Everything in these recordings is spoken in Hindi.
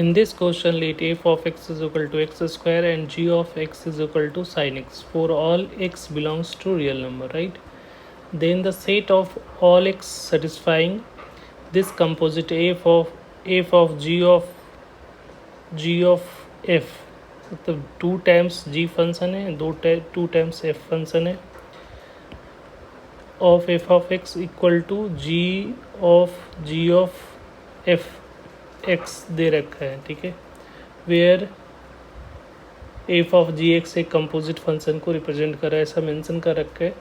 In this question, let f of x is equal to x square and g of x is equal to sin x for all x belongs to real number, right? Then the set of all x satisfying this composite f of g of f, मतलब 2 टाइम्स g फंक्शन है, 2 टाइम्स f फंक्शन है, of f of x equal to g of f x दे रखा है, ठीक है, where f of g x एक कंपोजिट फंक्शन को रिप्रेजेंट कर रहा है, ऐसा मेंशन कर रखा है।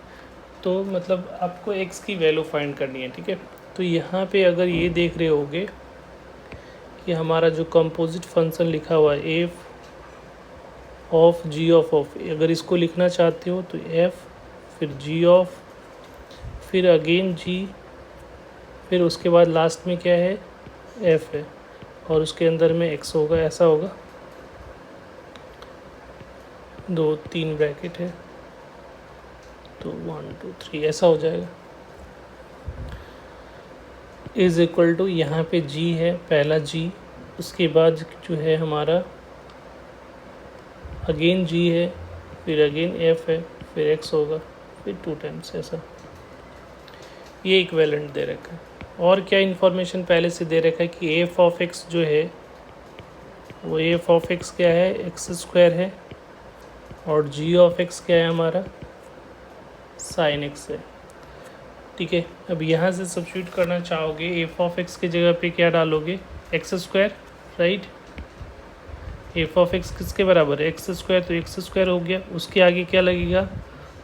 तो मतलब आपको x की वैल्यू फाइंड करनी है, ठीक है। तो यहाँ पे अगर ये देख रहे होगे कि हमारा जो कंपोजिट फंक्शन लिखा हुआ है एफ ऑफ जी ऑफ अगर इसको लिखना चाहते हो तो एफ फिर जी ऑफ फिर अगेन जी फिर उसके बाद लास्ट में क्या है एफ है और उसके अंदर में x होगा, ऐसा होगा, 2-3 ब्रैकेट है तो 1 2 3 ऐसा हो जाएगा, इज इक्वल टू यहाँ पे g है, पहला g, उसके बाद जो है हमारा अगेन g है, फिर अगेन f है, फिर x होगा, फिर 2 टाइम्स ऐसा। ये इक्विवेलेंट दे रखा है। और क्या इन्फॉर्मेशन पहले से दे रखा है कि एफ ऑफ एक्स जो है वो एफ ऑफ एक्स क्या है, एक्स स्क्वायर है, और जी ऑफ एक्स क्या है हमारा, साइन एक्स है, ठीक है। अब यहाँ से सब्स्टिट्यूट करना चाहोगे, एफ ऑफ एक्स की जगह पे क्या डालोगे, x square, right. F of x किसके बराबर है, एक्स स्क्वायर, तो एक्स स्क्वायर हो गया, उसके आगे क्या लगेगा,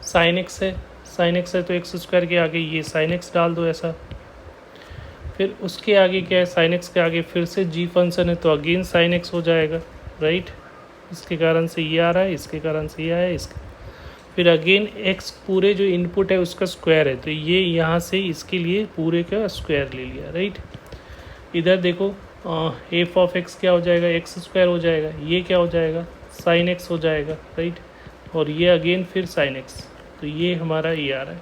साइन एक्स है, साइन एक्स है तो एक्स स्क्वायर के आगे ये साइन एक्स डाल दो ऐसा, फिर उसके आगे क्या है, साइन एक्स के आगे फिर से जी फंक्शन है तो अगेन साइन एक्स हो जाएगा, राइट। इसके कारण से ये आ रहा है, इसके कारण से ये आया, इसके फिर अगेन एक्स पूरे जो इनपुट है उसका स्क्वायर है तो ये यहाँ से इसके लिए पूरे का स्क्वायर ले लिया, राइट। इधर देखो एफ ऑफ एक्स क्या हो जाएगा, एक्स स्क्वायर हो जाएगा, ये क्या हो जाएगा, साइन एक्स हो जाएगा, राइट, और ये अगेन फिर साइन एक्स, तो ये हमारा ये आ रहा है।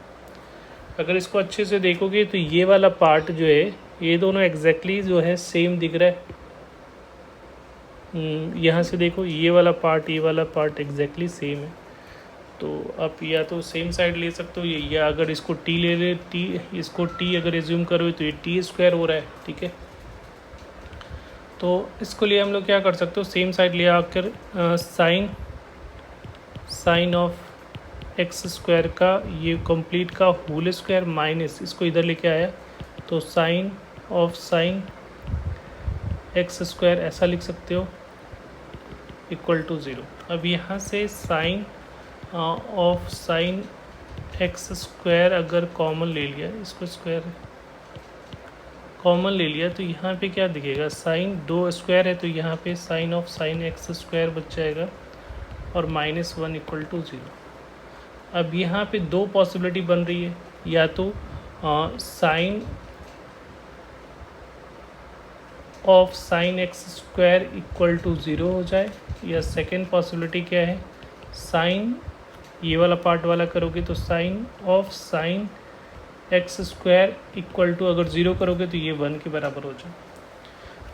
अगर इसको अच्छे से देखोगे तो ये वाला पार्ट जो है ये दोनों एग्जैक्टली जो है सेम दिख रहा है। यहाँ से देखो ये वाला पार्ट एग्जैक्टली सेम है, तो आप या तो सेम साइड ले सकते हो या अगर इसको टी ले ले, इसको टी अगर एज्यूम करोगे तो ये टी स्क्वायर हो रहा है, ठीक है। तो इसको लिए हम लोग क्या कर सकते हो, सेम साइड ले आकर साइन ऑफ एक्स स्क्वायर का ये कंप्लीट का होल स्क्वायर माइनस इसको इधर लेके आया तो sine of sine x square ऐसा लिख सकते हो इक्वल टू 0। अब यहाँ से sine of sine x square अगर कॉमन ले लिया, इसको स्क्वायर कॉमन ले लिया तो यहाँ पे क्या दिखेगा, साइन 2 स्क्वायर है तो यहाँ पे sine of sine x square बच जाएगा और -1 इक्वल टू 0। अब यहाँ पे 2 पॉसिबिलिटी बन रही है, या तो sine of sine x square equal to 0 हो जाए, या सेकेंड पॉसिबिलिटी क्या है, साइन ये वाला पार्ट वाला करोगे तो sine of sine x square equal to अगर 0 करोगे तो ये 1 के बराबर हो जाए।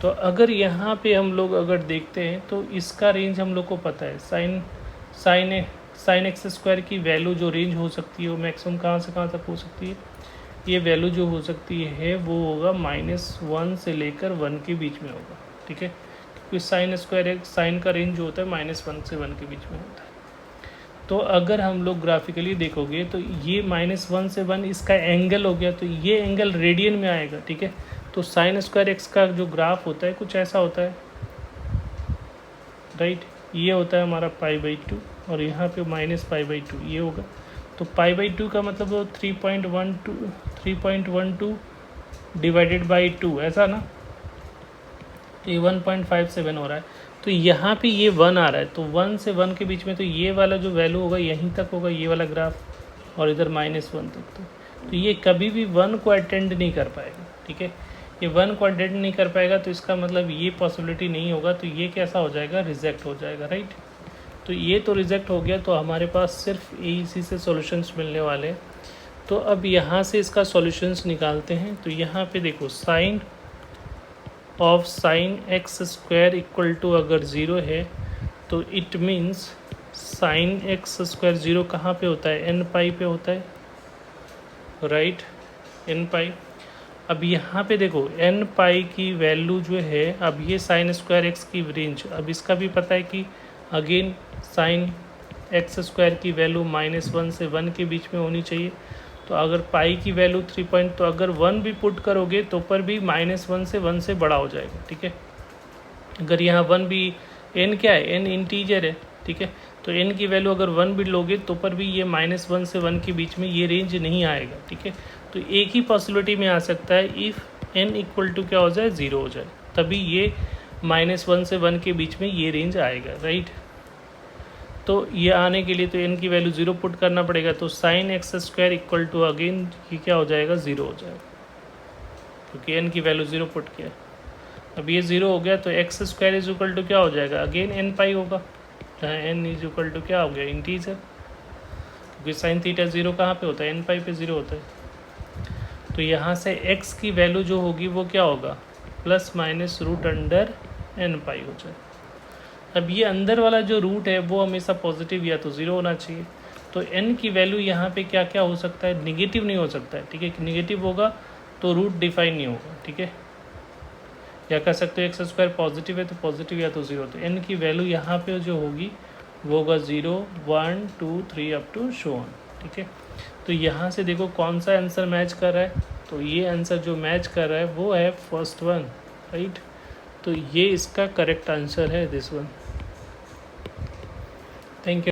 तो अगर यहाँ पे हम लोग अगर देखते हैं तो इसका रेंज हम लोग को पता है, साइन एक्स स्क्वायर की वैल्यू जो रेंज हो सकती है वो मैक्सिमम कहाँ से कहाँ तक हो सकती है, ये वैल्यू जो हो सकती है वो होगा -1 से लेकर 1 के बीच में होगा, ठीक है, क्योंकि साइन स्क्वायर एक साइन का रेंज जो होता है -1 से 1 के बीच में होता है। तो अगर हम लोग ग्राफिकली देखोगे तो ये -1 से 1 इसका एंगल हो गया तो ये एंगल रेडियन में आएगा, ठीक है। तो साइन स्क्वायर एक्स का जो ग्राफ होता है कुछ ऐसा होता है, राइट, ये होता है हमारा π/2 और यहाँ पे -π/2 ये होगा, तो π/2 का मतलब 3.12 डिवाइडेड बाई 2 ऐसा ना, तो ये 1.57 हो रहा है। तो यहाँ पे ये 1 आ रहा है तो 1 से 1 के बीच में तो ये वाला जो वैल्यू होगा यहीं तक होगा, ये वाला ग्राफ, और इधर -1 तक, तो ये कभी भी 1 को अटेंड नहीं कर पाएगा, ठीक है। ये 1 को अटेंड नहीं कर पाएगा तो इसका मतलब ये पॉसिबिलिटी नहीं होगा, तो ये कैसा हो जाएगा, रिजेक्ट हो जाएगा, राइट। तो ये तो रिजेक्ट हो गया, तो हमारे पास सिर्फ इसी से सॉल्यूशंस मिलने वाले हैं। तो अब यहाँ से इसका सॉल्यूशंस निकालते हैं। तो यहाँ पे देखो sine of sine x square equal to अगर ज़ीरो है तो it means sine x square zero कहाँ पे होता है, एन पाई पे होता है, राइट, एन पाई। अब यहाँ पे देखो एन पाई की वैल्यू जो है, अब ये साइन स्क्वायर एक्स की रेंज, अब इसका भी पता है कि अगेन साइन एक्स स्क्वायर की वैल्यू -1 से 1 के बीच में होनी चाहिए। तो अगर पाई की वैल्यू 3 पॉइंट, तो अगर 1 भी पुट करोगे तो पर भी -1 से 1 से बड़ा हो जाएगा, ठीक है। अगर यहाँ 1 भी, एन क्या है, एन इंटीजर है, ठीक है, तो एन की वैल्यू अगर 1 भी लोगे तो पर भी ये -1 से 1 के बीच में ये रेंज नहीं आएगा, ठीक है। तो एक ही पॉसिबिलिटी में आ सकता है, इफ़ एन इक्वल टू क्या हो जाए, 0 हो जाए, तभी ये -1 से 1 के बीच में ये रेंज आएगा, राइट। तो ये आने के लिए तो एन की वैल्यू 0 पुट करना पड़ेगा, तो sine x square equal to again ये क्या हो जाएगा, 0 हो जाएगा, क्योंकि एन की वैल्यू 0 पुट किया। अब ये 0 हो गया तो x square is equal to क्या हो जाएगा, अगेन एन पाई होगा, जहाँ एन इज इक्वल टू क्या हो गया, इंटीजर, क्योंकि साइन थीटा 0 कहाँ पे होता है, एन पाई पे 0 होता है। तो यहाँ से x की वैल्यू जो होगी वो क्या होगा, ±√अंडर एन पाई हो जाए। अब ये अंदर वाला जो रूट है वो हमेशा पॉजिटिव या तो 0 होना चाहिए। तो n की वैल्यू यहाँ पे क्या क्या हो सकता है, निगेटिव नहीं हो सकता है, ठीक है, निगेटिव होगा तो रूट डिफाइन नहीं होगा, ठीक है। या कह सकते हो एक्स स्क्वायर पॉजिटिव है तो पॉजिटिव या तो 0, तो n की वैल्यू यहाँ पे जो होगी वो होगा 0, 1, 2, 3 अप टू शो ऑन, ठीक है। तो यहाँ से देखो कौन सा आंसर मैच कर रहा है, तो ये आंसर जो मैच कर रहा है वो है फर्स्ट वन, राइट। तो ये इसका करेक्ट आंसर है, दिस वन। Thank you.